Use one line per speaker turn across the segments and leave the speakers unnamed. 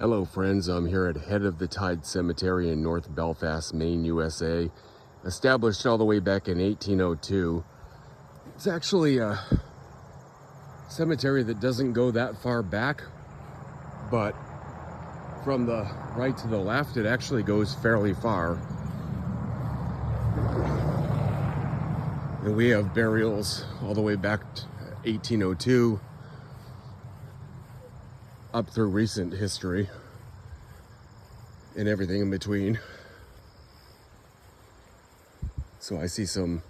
Hello friends, I'm here at head of the Tide Cemetery in North Belfast, Maine, USA. Established all the way back in 1802. It's actually a cemetery that doesn't go that far back, but from the right to the left, it actually goes fairly far. And we have burials all the way back to 1802. Up through recent history and everything in between. So I see some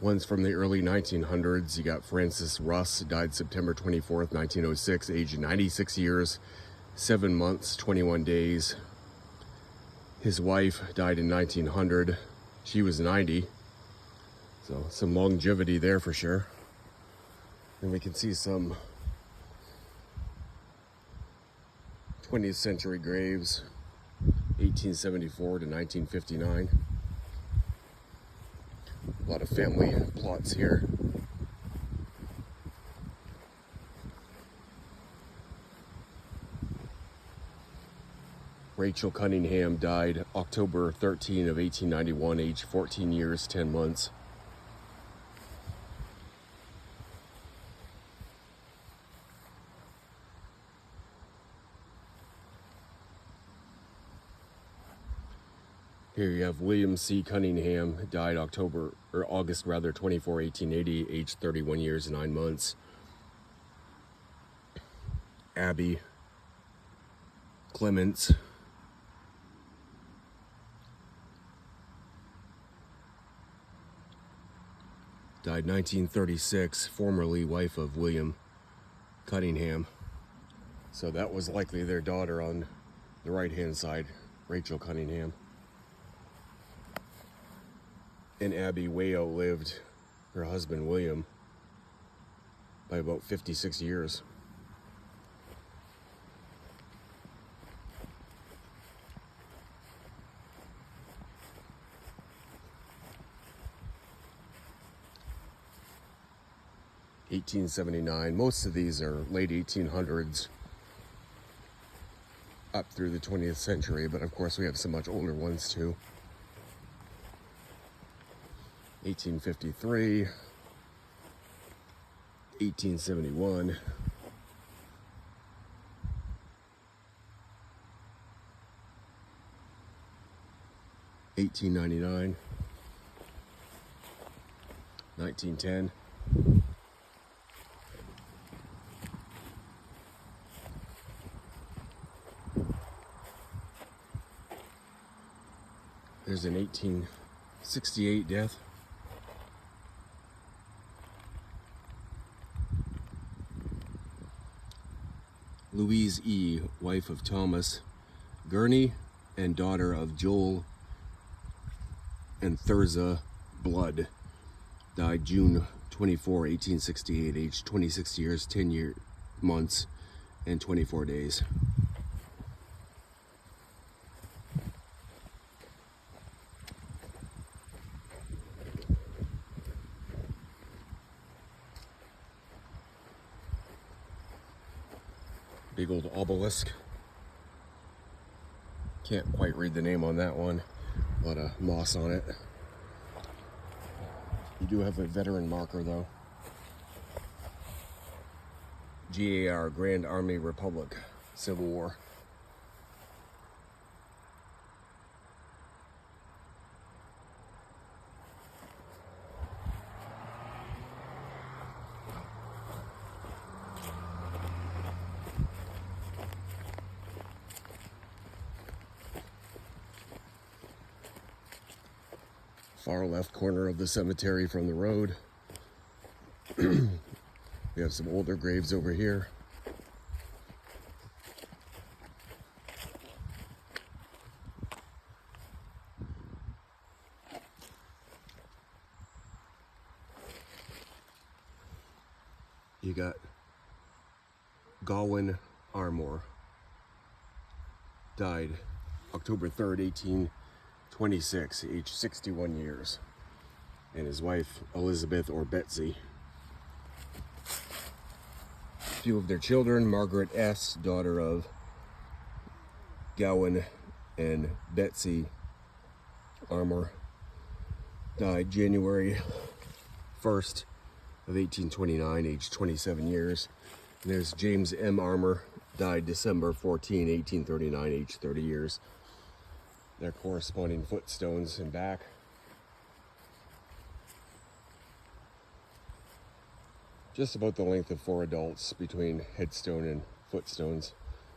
ones from the early 1900s. You got Francis Russ, died September 24th, 1906, age 96 years, 7 months, 21 days. His wife died in 1900. She was 90. So some longevity there for sure. And we can see some 20th century graves, 1874 to 1959. A lot of family plots here. Rachel Cunningham died October 13 of 1891, age 14 years, 10 months. Here you have William C. Cunningham, died August 24, 1880, age 31 years, 9 months. Abby Clements, died 1936, formerly wife of William Cunningham. So that was likely their daughter on the right-hand side, Rachel Cunningham. And Abby way outlived her husband, William, by about 56 years. (1879). Most of these are late 1800s up through the 20th century, but of course we have some much older ones too. 1853, 1871, 1899, 1910, there's an 1868 death. Louise E., wife of Thomas Gurney and daughter of Joel and Thurza Blood, died June 24, 1868, aged 26 years, 10 months, and 24 days. Big old obelisk. Can't quite read the name on that one. A lot of moss on it. You do have a veteran marker though. GAR, Grand Army Republic, Civil War. Far left corner of the cemetery from the road. We have some older graves over here. You got Gawain Armour, died October 3rd, 1826, age 61 years. And his wife, Elizabeth or Betsy. A few of their children, Margaret S., daughter of Gowan and Betsy Armour died January 1st of 1829, aged 27 years. And there's James M. Armour, died December 14, 1839, aged 30 years. Their corresponding footstones and back. Just about the length of 4 adults between headstone and footstones.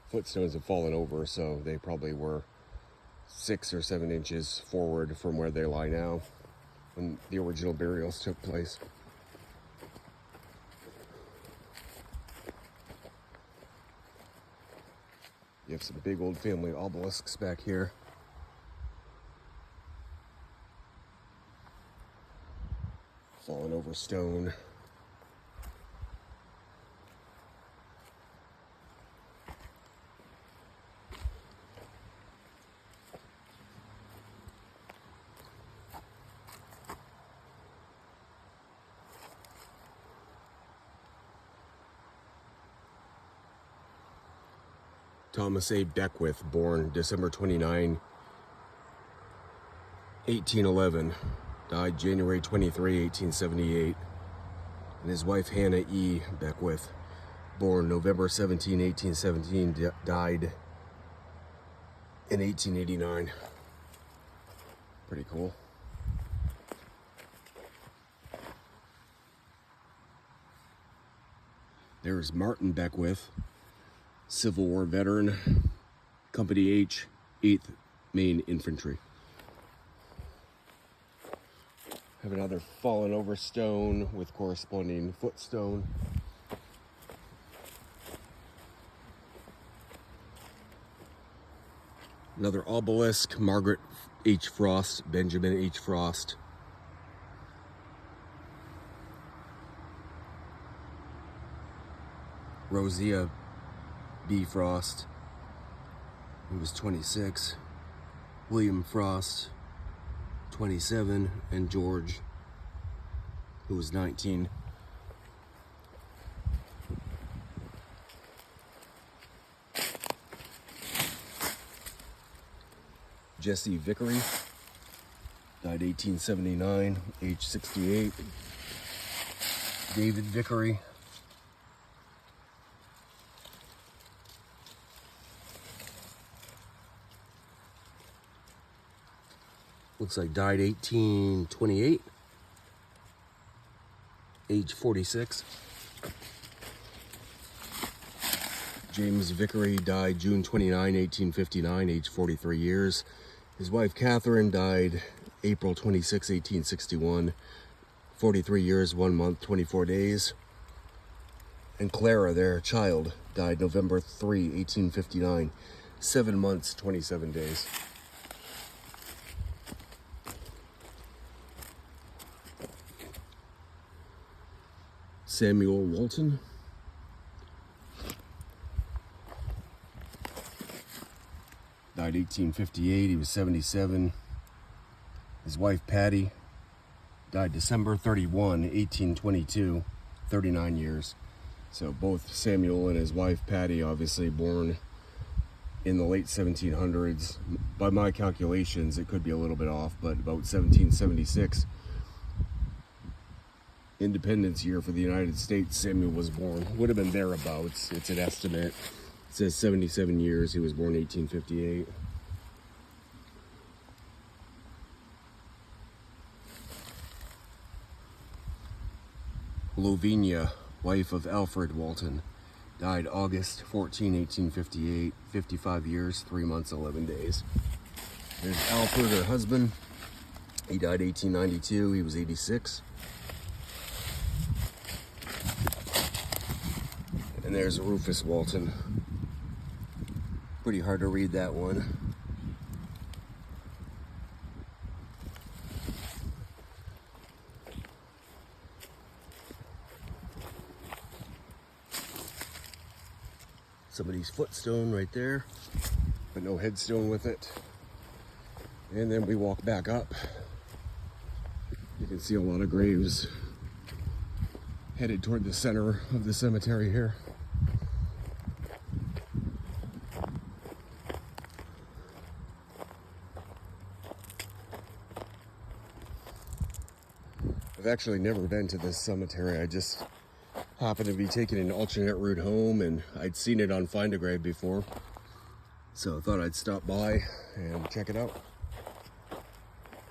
Footstones have fallen over, so they probably were 6 or 7 inches forward from where they lie now when the original burials took place. You have some big old family obelisks back here. Fallen over stone. Thomas A. Beckwith, born December 29, 1811, died January 23, 1878. And his wife, Hannah E. Beckwith, born November 17, 1817, died in 1889. Pretty cool. There's Martin Beckwith, Civil War veteran, Company H, 8th Maine Infantry. Have another fallen over stone with corresponding footstone. Another obelisk, Margaret H. Frost, Benjamin H. Frost. Rosia B. Frost, who was 26, William Frost, 27, and George, who was 19. Jesse Vickery, died 1879, age 68. David Vickery, looks like died 1828, age 46. James Vickery died June 29, 1859, age 43 years. His wife Catherine died April 26, 1861, 43 years, 1 month, 24 days. And Clara, their child, died November 3, 1859, 7 months, 27 days. Samuel Walton, died 1858, he was 77. His wife Patty died December 31, 1822, 39 years. So both Samuel and his wife Patty, obviously born in the late 1700s. By my calculations, it could be a little bit off, but about 1776. Independence year for the United States, Samuel was born. Would have been thereabouts. It's an estimate. It says 77 years. He was born 1858. Lovinia, wife of Alfred Walton, died August 14, 1858, 55 years, 3 months, 11 days. There's Alfred, her husband. He died 1892. He was 86. And there's Rufus Walton. Pretty hard to read that one. Somebody's footstone right there, but no headstone with it. And then we walk back up. You can see a lot of graves headed toward the center of the cemetery here. I've actually never been to this cemetery. I just happened to be taking an alternate route home, and I'd seen it on Find a Grave before. So I thought I'd stop by and check it out.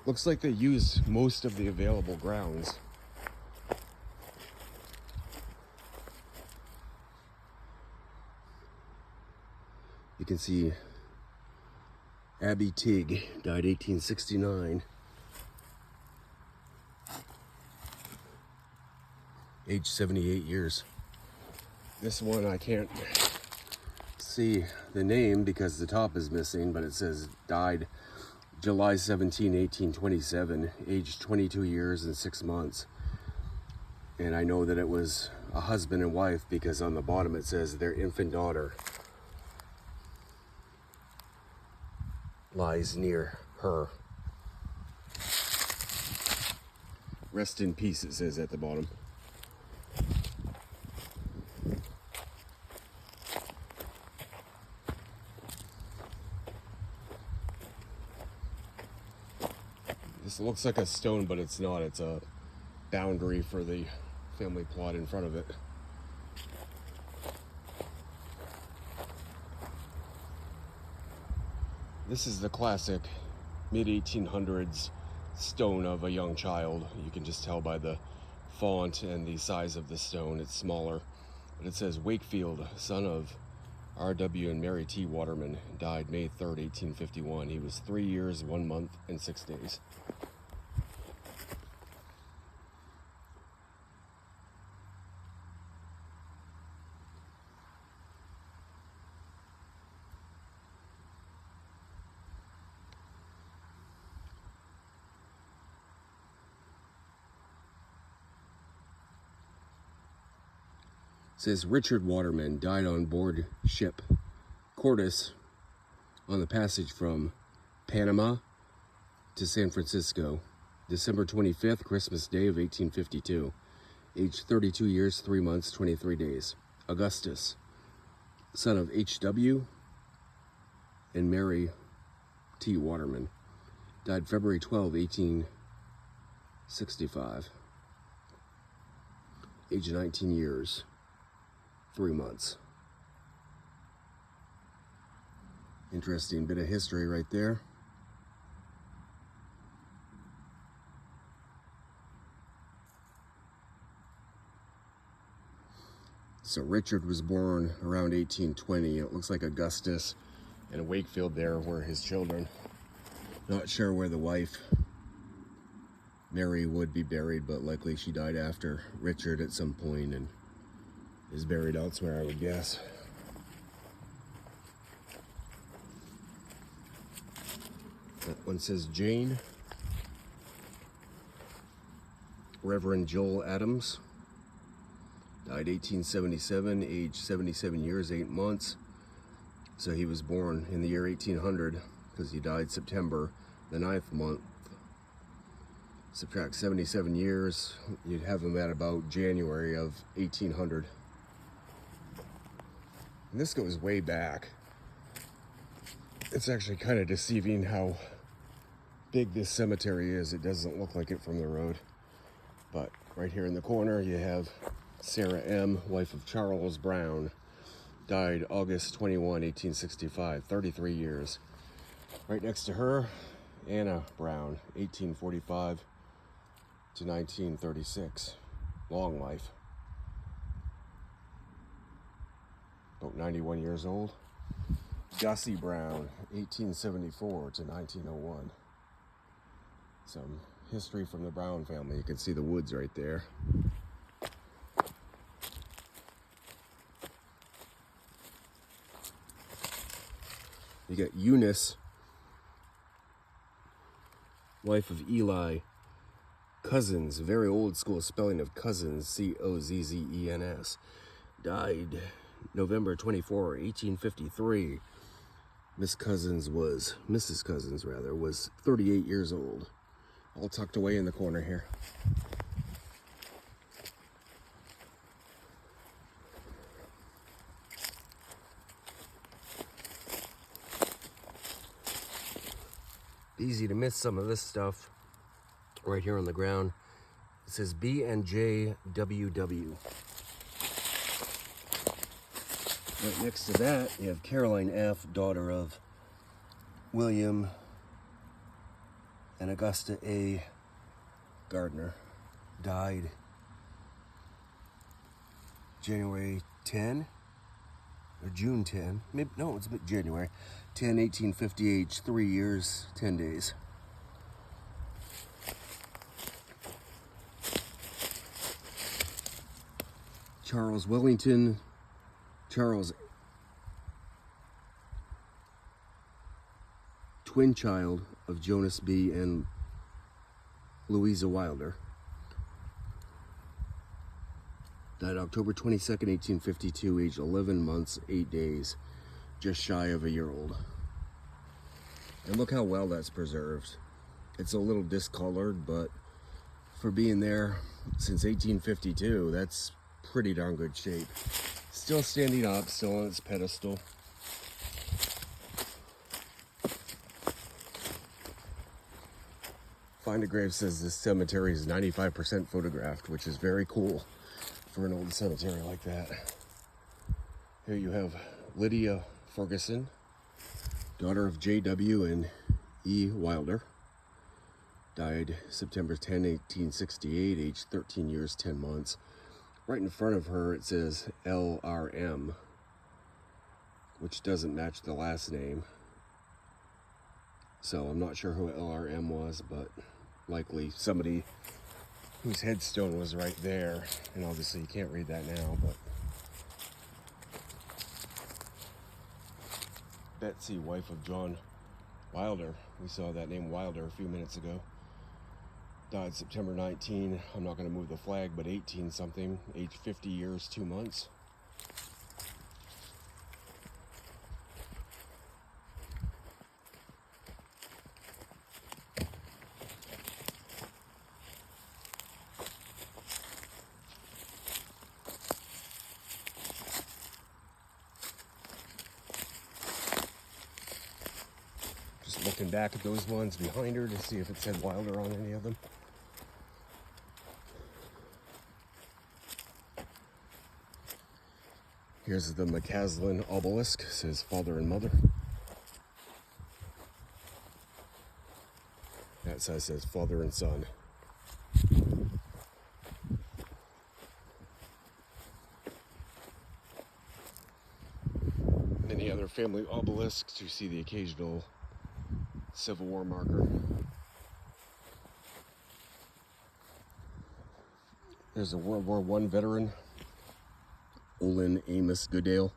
Looks like they used most of the available grounds. You can see Abby Tigg, died 1869. Age 78 years. This one I can't see the name because the top is missing, but it says died July 17, 1827, aged 22 years and 6 months. And I know that it was a husband and wife because on the bottom it says their infant daughter lies near her. Rest in peace, it says at the bottom. This looks like a stone, but it's not. It's a boundary for the family plot in front of it. This is the classic mid-1800s stone of a young child. You can just tell by the font and the size of the stone. It's smaller, but it says Wakefield, son of R.W. and Mary T. Waterman, died May 3rd, 1851. He was 3 years, 1 month, and 6 days. It says Richard Waterman died on board ship Cordis on the passage from Panama to San Francisco, December 25th, Christmas Day of 1852. Age 32 years, 3 months, 23 days. Augustus, son of H.W. and Mary T. Waterman, died February 12, 1865. Age 19 years. 3 months. Interesting bit of history right there. So Richard was born around 1820. It looks like Augustus and Wakefield there were his children. Not sure where the wife, Mary, would be buried, but likely she died after Richard at some point and is buried elsewhere, I would guess. That one says Jane. Reverend Joel Adams, died 1877, age 77 years, 8 months. So he was born in the year 1800 because he died September the 9th month. Subtract 77 years, you'd have him at about January of 1800. And this goes way back. It's actually kind of deceiving how big this cemetery is. It doesn't look like it from the road. But right here in the corner, you have Sarah M., wife of Charles Brown, died August 21, 1865, 33 years. Right next to her, Anna Brown, 1845 to 1936. Long life. About 91 years old. Gussie Brown, 1874 to 1901. Some history from the Brown family. You can see the woods right there. You got Eunice, wife of Eli Cozzens, very old school spelling of Cozzens, Cozzens, died November 24, 1853. Mrs. Cozzens was 38 years old. All tucked away in the corner here. Easy to miss some of this stuff right here on the ground. It says B and J WW. Right next to that, you have Caroline F., daughter of William and Augusta A. Gardner. Died January 10, or June 10, maybe, no, it's January 10, 1850, age 3 years, 10 days. Charles Wellington, Charles, twin child of Jonas B. and Louisa Wilder. Died October 22nd, 1852, age 11 months, 8 days, just shy of a year old. And look how well that's preserved. It's a little discolored, but for being there since 1852, that's pretty darn good shape. Still standing up, still on its pedestal. Find a Grave says this cemetery is 95% photographed, which is very cool for an old cemetery like that. Here you have Lydia Ferguson, daughter of J.W. and E. Wilder. Died September 10, 1868, age 13 years, 10 months. Right in front of her it says LRM, which doesn't match the last name. So I'm not sure who LRM was, but likely somebody whose headstone was right there. And obviously you can't read that now, but Betsy, wife of John Wilder. We saw that name Wilder a few minutes ago. Died September 19, I'm not going to move the flag, but 18 something, age 50 years, 2 months. Just looking back at those ones behind her to see if it said Wilder on any of them. Here's the McCaslin obelisk, says father and mother. That side says father and son. Many other family obelisks. You see the occasional Civil War marker. There's a World War I veteran, Olin Amos Goodale,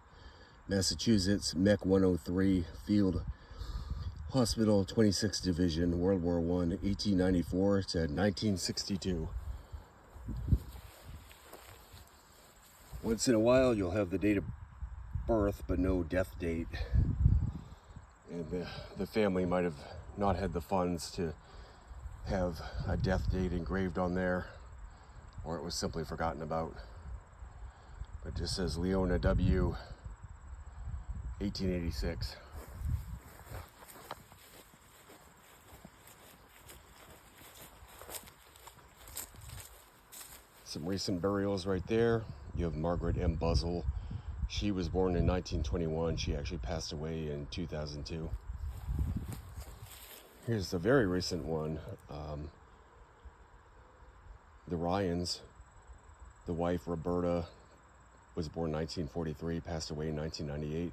Massachusetts, Mech 103, Field Hospital, 26th Division, World War I, 1894 to 1962. Once in a while, you'll have the date of birth, but no death date. And the family might have not had the funds to have a death date engraved on there, or it was simply forgotten about. It just says Leona W., 1886. Some recent burials right there. You have Margaret M. Buzzell. She was born in 1921. She actually passed away in 2002. Here's the very recent one. The Ryans. The wife, Roberta, was born 1943, passed away in 1998.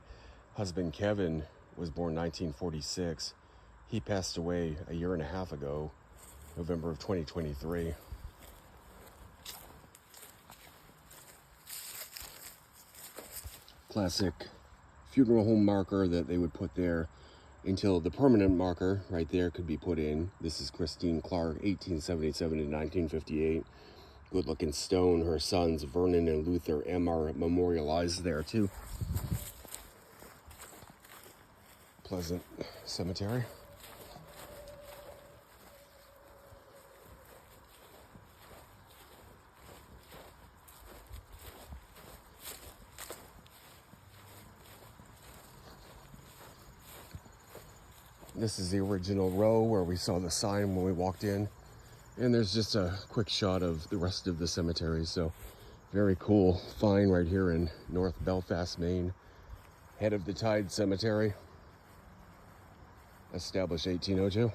Husband Kevin was born 1946. He passed away a year and a half ago, November of 2023. Classic funeral home marker that they would put there until the permanent marker right there could be put in. This is Christine Clark, 1877 to 1958. Good looking stone. Her sons Vernon and Luther M are memorialized there too. Pleasant cemetery. This is the original row where we saw the sign when we walked in. And there's just a quick shot of the rest of the cemetery. So very cool find right here in North Belfast, Maine. Head of the Tide Cemetery, established 1802.